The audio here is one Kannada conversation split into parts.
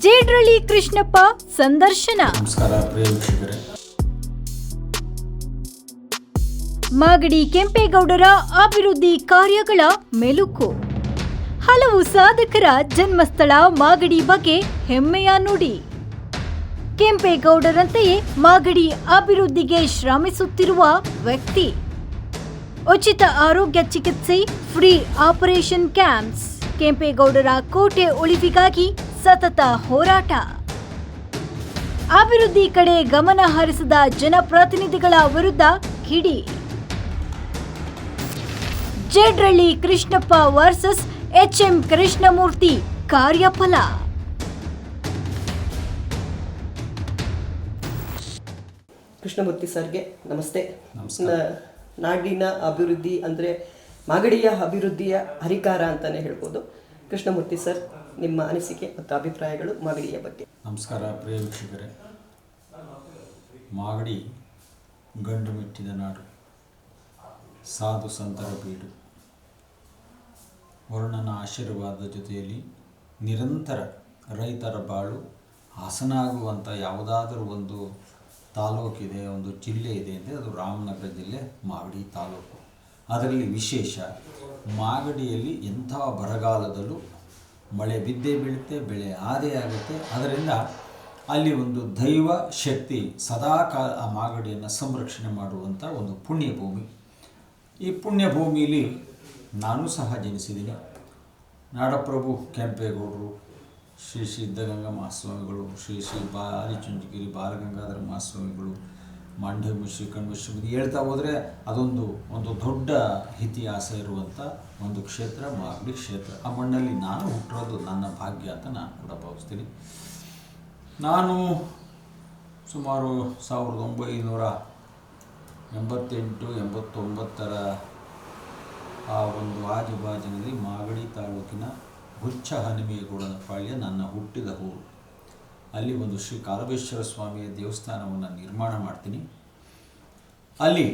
ಜೇಡ್ರಳ್ಳಿ ಕೃಷ್ಣಪ್ಪ ಸಂದರ್ಶನ. ನಮಸ್ಕಾರ ಪ್ರಿಯ ವೀಕ್ಷಕರೇ. ಮಾಗಡಿ ಕೆಂಪೇಗೌಡರ ಅಭಿವೃದ್ಧಿ ಕಾರ್ಯಗಳ ಮೆಲುಕು. ಹಲವು ಸಾಧಕರ ಜನ್ಮಸ್ಥಳ ಮಾಗಡಿ ಬಗ್ಗೆ ಹೆಮ್ಮೆಯ ನುಡಿ. ಕೆಂಪೇಗೌಡರಂತೆಯೇ ಮಾಗಡಿ ಅಭಿವೃದ್ಧಿಗೆ ಶ್ರಮಿಸುತ್ತಿರುವ ವ್ಯಕ್ತಿ. ಉಚಿತ ಆರೋಗ್ಯ ಚಿಕಿತ್ಸೆ, ಫ್ರೀ ಆಪರೇಷನ್ ಕ್ಯಾಂಪ್ಸ್. ಕೆಂಪೇಗೌಡರ ಕೋಟೆ ಉಳಿವಿಗಾಗಿ ಸತತ ಹೋರಾಟ. ಅಭಿವೃದ್ಧಿ ಕಡೆ ಗಮನ ಹರಿಸಿದ ಜನಪ್ರತಿನಿಧಿಗಳ ವಿರುದ್ಧ ಕಿಡಿ. ಜೇಡ್ರಳ್ಳಿ ಕೃಷ್ಣಪ್ಪ ವರ್ಸಸ್ HM ಕೃಷ್ಣಮೂರ್ತಿ ಕಾರ್ಯಫಲ. ಕೃಷ್ಣಮೂರ್ತಿ ಸರ್ಗೆ ನಮಸ್ತೆ. ನಮಸ್ಕಾರ. ನಾಡಿನ ಅಭಿವೃದ್ಧಿ ಅಂದರೆ ಮಾಗಡಿಯ ಅಭಿವೃದ್ಧಿಯ ಹರಿಕಾರ ಅಂತಲೇ ಹೇಳ್ಬೋದು. ಕೃಷ್ಣಮೂರ್ತಿ ಸರ್, ನಿಮ್ಮ ಅನಿಸಿಕೆ ಮತ್ತು ಅಭಿಪ್ರಾಯಗಳು ಮಾಗಡಿಯ ಬಗ್ಗೆ. ನಮಸ್ಕಾರ ಪ್ರಿಯ ವೀಕ್ಷಕರೇ. ಮಾಗಡಿ ಗಂಡು ಮೆಟ್ಟಿದ ನಾಡು, ಸಾಧು ಸಂತರ ಬೀಡು. ವರುಣನ ಆಶೀರ್ವಾದದ ಜೊತೆಯಲ್ಲಿ ನಿರಂತರ ರೈತರ ಬಾಳು ಹಸನಾಗುವಂಥ ಯಾವುದಾದರೂ ಒಂದು ತಾಲೂಕಿದೆ, ಒಂದು ಜಿಲ್ಲೆ ಇದೆ ಅಂದರೆ ಅದು ರಾಮನಗರ ಜಿಲ್ಲೆ ಮಾಗಡಿ ತಾಲೂಕು. ಅದರಲ್ಲಿ ವಿಶೇಷ, ಮಾಗಡಿಯಲ್ಲಿ ಎಂಥ ಬರಗಾಲದಲ್ಲೂ ಮಳೆ ಬಿದ್ದೇ ಬೀಳುತ್ತೆ, ಬೆಳೆ ಆದೇ ಆಗುತ್ತೆ. ಅದರಿಂದ ಅಲ್ಲಿ ಒಂದು ದೈವ ಶಕ್ತಿ ಸದಾಕಾಲ ಆ ಮಾಗಡಿಯನ್ನು ಸಂರಕ್ಷಣೆ ಮಾಡುವಂಥ ಒಂದು ಪುಣ್ಯಭೂಮಿ. ಈ ಪುಣ್ಯಭೂಮಿಯಲ್ಲಿ ನಾನು ಸಹ ಜನಿಸಿದ್ದೀನಿ. ನಾಡಪ್ರಭು ಕೆಂಪೇಗೌಡರು, ಶ್ರೀ ಸಿದ್ಧಗಂಗಾ ಮಹಾಸ್ವಾಮಿಗಳು, ಶ್ರೀ ಆದಿಚುಂಚನಗಿರಿ ಬಾಲಗಂಗಾಧರ ಮಹಾಸ್ವಾಮಿಗಳು, ಮಾಂಡವ್ಯ ಶ್ರೀಕಂಠೇಶ್ವರಿ ಹೇಳ್ತಾ ಹೋದರೆ ಅದೊಂದು ದೊಡ್ಡ ಇತಿಹಾಸ ಇರುವಂಥ ಒಂದು ಕ್ಷೇತ್ರ ಮಾಗಡಿ ಕ್ಷೇತ್ರ. ಆ ಮಣ್ಣಲ್ಲಿ ನಾನು ಹುಟ್ಟಿರೋದು ನನ್ನ ಭಾಗ್ಯ ಅಂತ ನಾನು ಕೂಡ ಭಾವಿಸ್ತೀನಿ. ನಾನು ಸುಮಾರು 1988-89 ಆ ಒಂದು ಆಜುಬಾಜಿನಲ್ಲಿ ಮಾಗಡಿ ತಾಲೂಕಿನ ಹುಚ್ಚ ಹನುಮೇಗೌಡನ ಪಾಳ್ಯ ನನ್ನ ಹುಟ್ಟಿದ ಊರು. ಅಲ್ಲಿ ಒಂದು ಶ್ರೀ ಕಾಲಬೇಶ್ವರ ಸ್ವಾಮಿಯ ದೇವಸ್ಥಾನವನ್ನು ನಿರ್ಮಾಣ ಮಾಡ್ತೀನಿ. ಅಲ್ಲಿ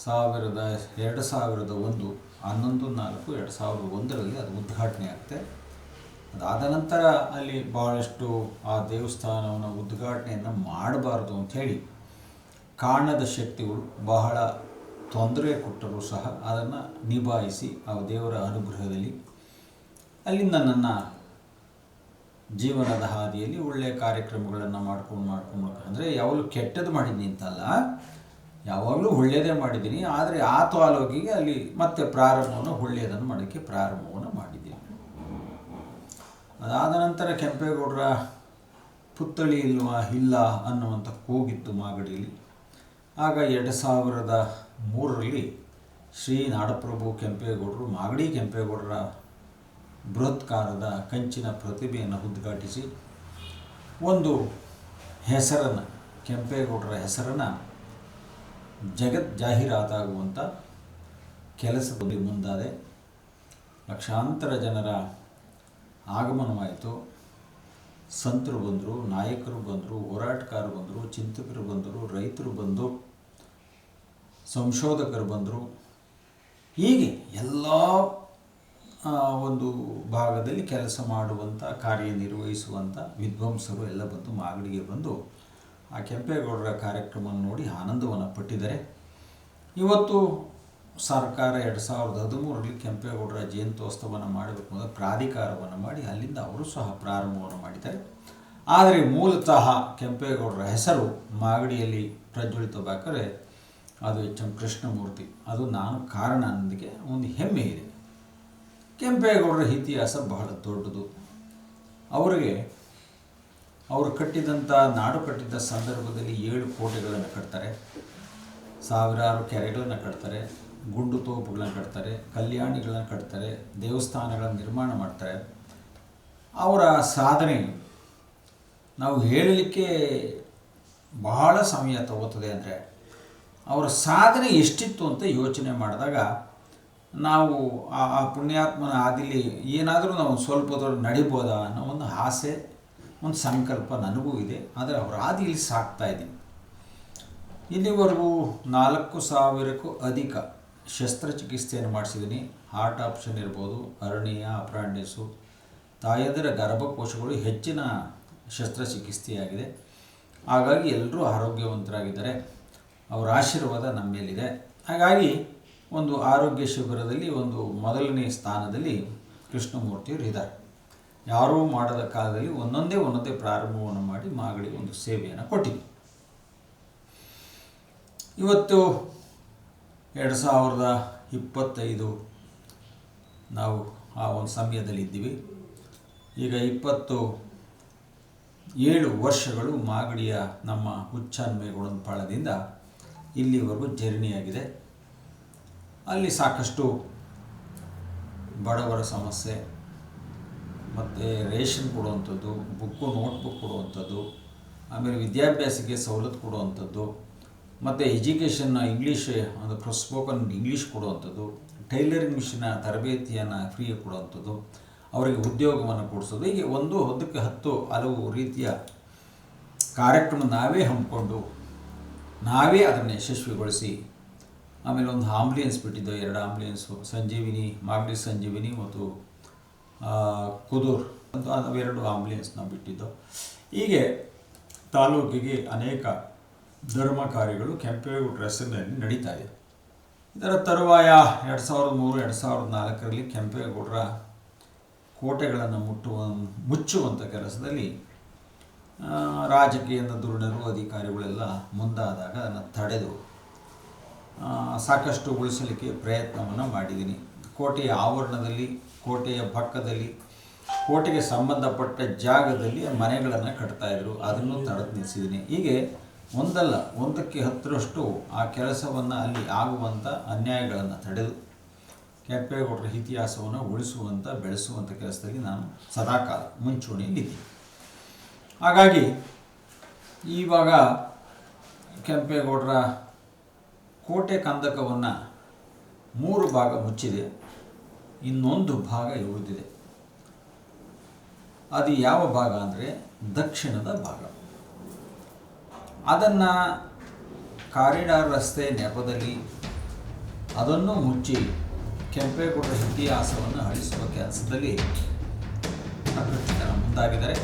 2001 ಅದು ಉದ್ಘಾಟನೆ ಆಗುತ್ತೆ. ಅದಾದ ನಂತರ ಅಲ್ಲಿ ಭಾಳಷ್ಟು ಆ ದೇವಸ್ಥಾನವನ್ನು ಉದ್ಘಾಟನೆಯನ್ನು ಮಾಡಬಾರ್ದು ಅಂಥೇಳಿ ಕಾಣದ ಶಕ್ತಿಗಳು ಬಹಳ ತೊಂದರೆ ಕೊಟ್ಟರೂ ಸಹ ಅದನ್ನು ನಿಭಾಯಿಸಿ ಆ ದೇವರ ಅನುಗ್ರಹದಲ್ಲಿ ಅಲ್ಲಿಂದ ನನ್ನ ಜೀವನದ ಹಾದಿಯಲ್ಲಿ ಒಳ್ಳೆಯ ಕಾರ್ಯಕ್ರಮಗಳನ್ನು ಮಾಡ್ಕೊಂಡು ಅಂದರೆ ಯಾವಾಗಲೂ ಕೆಟ್ಟದ್ದು ಮಾಡಿದ್ದೀನಿ ಅಂತಲ್ಲ, ಯಾವಾಗಲೂ ಒಳ್ಳೆಯದೇ ಮಾಡಿದ್ದೀನಿ. ಆದರೆ ಆ ತಾಲೂಕಿಗೆ ಅಲ್ಲಿ ಮತ್ತೆ ಒಳ್ಳೆಯದನ್ನು ಮಾಡೋಕ್ಕೆ ಪ್ರಾರಂಭವನ್ನು ಮಾಡಿದ್ದೀನಿ. ಅದಾದ ನಂತರ ಕೆಂಪೇಗೌಡರ ಪುತ್ಥಳಿ ಇಲ್ಲ ಅನ್ನುವಂಥ ಕೂಗಿತ್ತು ಮಾಗಡಿಯಲ್ಲಿ. ಆಗ 2003ರಲ್ಲಿ ಶ್ರೀ ನಾಡಪ್ರಭು ಕೆಂಪೇಗೌಡರು ಮಾಗಡಿ ಕೆಂಪೇಗೌಡರ ಬೃಹತ್ಕಾರದ ಕಂಚಿನ ಪ್ರತಿಭೆಯನ್ನು ಉದ್ಘಾಟಿಸಿ ಒಂದು ಹೆಸರನ್ನು, ಕೆಂಪೇಗೌಡರ ಹೆಸರನ್ನು ಜಾಹೀರಾತಾಗುವಂಥ ಕೆಲಸದಲ್ಲಿ ಮುಂದಾದೆ. ಲಕ್ಷಾಂತರ ಜನರ ಆಗಮನವಾಯಿತು. ಸಂತರು ಬಂದರು, ನಾಯಕರು ಬಂದರು, ಹೋರಾಟಗಾರರು ಬಂದರು, ಚಿಂತಕರು ಬಂದರು, ರೈತರು ಬಂದು, ಸಂಶೋಧಕರು ಬಂದರು. ಹೀಗೆ ಎಲ್ಲ ಒಂದು ಭಾಗದಲ್ಲಿ ಕೆಲಸ ಮಾಡುವಂಥ, ಕಾರ್ಯನಿರ್ವಹಿಸುವಂಥ ವಿದ್ವಾಂಸರು ಎಲ್ಲ ಬಂದು ಮಾಗಡಿಗೆ ಬಂದು ಆ ಕೆಂಪೇಗೌಡರ ಕಾರ್ಯಕ್ರಮವನ್ನು ನೋಡಿ ಆನಂದವನ್ನು ಪಟ್ಟಿದ್ದಾರೆ. ಇವತ್ತು ಸರ್ಕಾರ 2013ರಲ್ಲಿ ಕೆಂಪೇಗೌಡರ ಜಯಂತ್ಯೋತ್ಸವವನ್ನು ಮಾಡಬೇಕು ಅಂತ ಪ್ರಾಧಿಕಾರವನ್ನು ಮಾಡಿ ಅಲ್ಲಿಂದ ಅವರು ಸಹ ಪ್ರಾರಂಭವನ್ನು ಮಾಡಿದ್ದಾರೆ. ಆದರೆ ಮೂಲತಃ ಕೆಂಪೇಗೌಡರ ಹೆಸರು ಮಾಗಡಿಯಲ್ಲಿ ಪ್ರಜ್ವಲಿತಬೇಕಾದ್ರೆ ಅದು HM ಕೃಷ್ಣಮೂರ್ತಿ. ಅದು ನಾನು ಕಾರಣ ಅನ್ನೋದಕ್ಕೆ ಒಂದು ಹೆಮ್ಮೆ ಇದೆ. ಕೆಂಪೇಗೌಡರ ಇತಿಹಾಸ ಬಹಳ ದೊಡ್ಡದು. ಅವರು ಕಟ್ಟಿದಂಥ ನಾಡು ಕಟ್ಟಿದ ಸಂದರ್ಭದಲ್ಲಿ 7 ಕೋಟೆಗಳನ್ನು ಕಟ್ತಾರೆ, ಸಾವಿರಾರು ಕೆರೆಗಳನ್ನು ಕಟ್ತಾರೆ, ಗುಂಡು ತೋಪುಗಳನ್ನು ಕಟ್ತಾರೆ, ಕಲ್ಯಾಣಿಗಳನ್ನು ಕಟ್ತಾರೆ, ದೇವಸ್ಥಾನಗಳನ್ನು ನಿರ್ಮಾಣ ಮಾಡ್ತಾರೆ. ಅವರ ಸಾಧನೆ ನಾವು ಹೇಳಲಿಕ್ಕೆ ಬಹಳ ಸಮಯ ತಗೋತದೆ. ಅಂದರೆ ಅವರ ಸಾಧನೆ ಎಷ್ಟಿತ್ತು ಅಂತ ಯೋಚನೆ ಮಾಡಿದಾಗ ನಾವು ಆ ಪುಣ್ಯಾತ್ಮನ ಹಾದಿಲಿ ಏನಾದರೂ ನಾವು ಸ್ವಲ್ಪ ದೂರ ನಡಿಬೋದಾ ಅನ್ನೋ ಒಂದು ಆಸೆ, ಒಂದು ಸಂಕಲ್ಪ ನನಗೂ ಇದೆ. ಆದರೆ ಅವರ ಹಾದಿಲಿ ಸಾಕ್ತಾ ಇದ್ದೀನಿ. ಇಲ್ಲಿವರೆಗೂ 4,000ಕ್ಕೂ ಅಧಿಕ ಶಸ್ತ್ರಚಿಕಿತ್ಸೆಯನ್ನು ಮಾಡಿಸಿದ್ದೀನಿ. ಹಾರ್ಟ್ ಆಪ್ಷನ್ ಇರ್ಬೋದು, ಅರ್ನಿಯಾ, ಅಪ್ರಾಂಡಿಸು, ತಾಯಂದಿರ ಗರ್ಭಕೋಶಗಳು ಹೆಚ್ಚಿನ ಶಸ್ತ್ರಚಿಕಿತ್ಸೆಯಾಗಿದೆ. ಹಾಗಾಗಿ ಎಲ್ಲರೂ ಆರೋಗ್ಯವಂತರಾಗಿದ್ದಾರೆ. ಅವರ ಆಶೀರ್ವಾದ ನಮ್ಮ ಮೇಲಿದೆ. ಹಾಗಾಗಿ ಒಂದು ಆರೋಗ್ಯ ಶಿಬಿರದಲ್ಲಿ ಒಂದು ಮೊದಲನೇ ಸ್ಥಾನದಲ್ಲಿ ಕೃಷ್ಣಮೂರ್ತಿಯವರು ಇದ್ದಾರೆ. ಯಾರೂ ಮಾಡದ ಕಾಲದಲ್ಲಿ ಒಂದೊಂದೇ ಪ್ರಾರಂಭವನ್ನು ಮಾಡಿ ಮಾಗಡಿಗೆ ಒಂದು ಸೇವೆಯನ್ನು ಕೊಟ್ಟಿದ್ವಿ. ಇವತ್ತು 2025 ನಾವು ಆ ಒಂದು ಸಮಯದಲ್ಲಿದ್ದೀವಿ. ಈಗ 27 ವರ್ಷಗಳು ಮಾಗಡಿಯ ನಮ್ಮ ಹುಚ್ಚನ್ಮೆ ಗುಣಪಾಳದಿಂದ ಇಲ್ಲಿವರೆಗೂ ಜರ್ನಿಯಾಗಿದೆ. ಅಲ್ಲಿ ಸಾಕಷ್ಟು ಬಡವರ ಸಮಸ್ಯೆ, ಮತ್ತು ರೇಷನ್ ಕೊಡುವಂಥದ್ದು, ನೋಟ್ಬುಕ್ ಕೊಡುವಂಥದ್ದು, ಆಮೇಲೆ ವಿದ್ಯಾಭ್ಯಾಸಕ್ಕೆ ಸವಲತ್ತು ಕೊಡುವಂಥದ್ದು, ಮತ್ತು ಎಜುಕೇಷನ್ನ ಇಂಗ್ಲೀಷ್ ಅಂದರೆ ಸ್ಪೋಕನ್ ಇಂಗ್ಲೀಷ್ ಕೊಡುವಂಥದ್ದು, ಟೈಲರಿಂಗ್ ಮಿಷಿನ ತರಬೇತಿಯನ್ನು ಫ್ರೀಯಾಗಿ ಕೊಡುವಂಥದ್ದು, ಅವರಿಗೆ ಉದ್ಯೋಗವನ್ನು ಕೊಡಿಸೋದು. ಹೀಗೆ ಒಂದಕ್ಕೆ 10 ಹಲವು ರೀತಿಯ ಕಾರ್ಯಕ್ರಮ ನಾವೇ ಹಮ್ಮಿಕೊಂಡು ನಾವೇ ಅದನ್ನು ಯಶಸ್ವಿಗೊಳಿಸಿ, ಆಮೇಲೆ ಒಂದು ಆಂಬ್ಯುಲೆನ್ಸ್ ಬಿಟ್ಟಿದ್ದು, 2 ಆಂಬ್ಯುಲೆನ್ಸು, ಸಂಜೀವಿನಿ, ಮಾಗಡಿ ಸಂಜೀವಿನಿ ಮತ್ತು ಕುದೂರ್ ಅಂತ 2 ಆಂಬ್ಯುಲೆನ್ಸ್ ನಾವು ಬಿಟ್ಟಿದ್ದು. ಹೀಗೆ ತಾಲೂಕಿಗೆ ಅನೇಕ ಧರ್ಮ ಕಾರ್ಯಗಳು ಕೆಂಪೇಗೌಡರ ಹೆಸರಿನಲ್ಲಿ ನಡೀತಾ ಇದೆ. ಇದರ ತರುವಾಯ 2003-2004ರಲ್ಲಿ ಕೆಂಪೇಗೌಡರ ಕೋಟೆಗಳನ್ನು ಮುಚ್ಚುವಂಥ ಕೆಲಸದಲ್ಲಿ ರಾಜಕೀಯದ ಧುರೀಣರು, ಅಧಿಕಾರಿಗಳೆಲ್ಲ ಮುಂದಾದಾಗ ಅದನ್ನು ತಡೆದು ಸಾಕಷ್ಟು ಉಳಿಸಲಿಕ್ಕೆ ಪ್ರಯತ್ನವನ್ನು ಮಾಡಿದ್ದೀನಿ. ಕೋಟೆಯ ಆವರಣದಲ್ಲಿ, ಕೋಟೆಯ ಪಕ್ಕದಲ್ಲಿ, ಕೋಟೆಗೆ ಸಂಬಂಧಪಟ್ಟ ಜಾಗದಲ್ಲಿ ಮನೆಗಳನ್ನು ಕಟ್ತಾಯಿದ್ರು. ಅದನ್ನು ತಡೆದು ನಿಲ್ಲಿಸಿದ್ದೀನಿ. ಹೀಗೆ ಒಂದಕ್ಕೆ 10ರಷ್ಟು ಆ ಕೆಲಸವನ್ನು ಅಲ್ಲಿ ಆಗುವಂಥ ಅನ್ಯಾಯಗಳನ್ನು ತಡೆದು ಕೆಂಪೇಗೌಡರ ಇತಿಹಾಸವನ್ನು ಉಳಿಸುವಂಥ, ಬೆಳೆಸುವಂಥ ಕೆಲಸದಲ್ಲಿ ನಾನು ಸದಾಕಾಲ ಮುಂಚೂಣಿಯಲ್ಲಿದ್ದೀನಿ. ಹಾಗಾಗಿ ಇವಾಗ ಕೆಂಪೇಗೌಡರ ಕೋಟೆ ಕಂದಕವನ್ನು 3 ಭಾಗ ಮುಚ್ಚಿದೆ, ಇನ್ನೊಂದು ಭಾಗ ಉಳಿದಿದೆ. ಅದು ಯಾವ ಭಾಗ ಅಂದರೆ ದಕ್ಷಿಣದ ಭಾಗ. ಅದನ್ನು ಕಾರಿಡಾರ್ ರಸ್ತೆ ನೆಪದಲ್ಲಿ ಅದನ್ನು ಮುಚ್ಚಿ ಕೆಂಪೇಗೌಡರ ಇತಿಹಾಸವನ್ನು ಅಳಿಸುವ ಕೆಲಸದಲ್ಲಿ ಸಾಕಷ್ಟು ಜನ ಮುಂದಾಗಿದ್ದಾರೆ.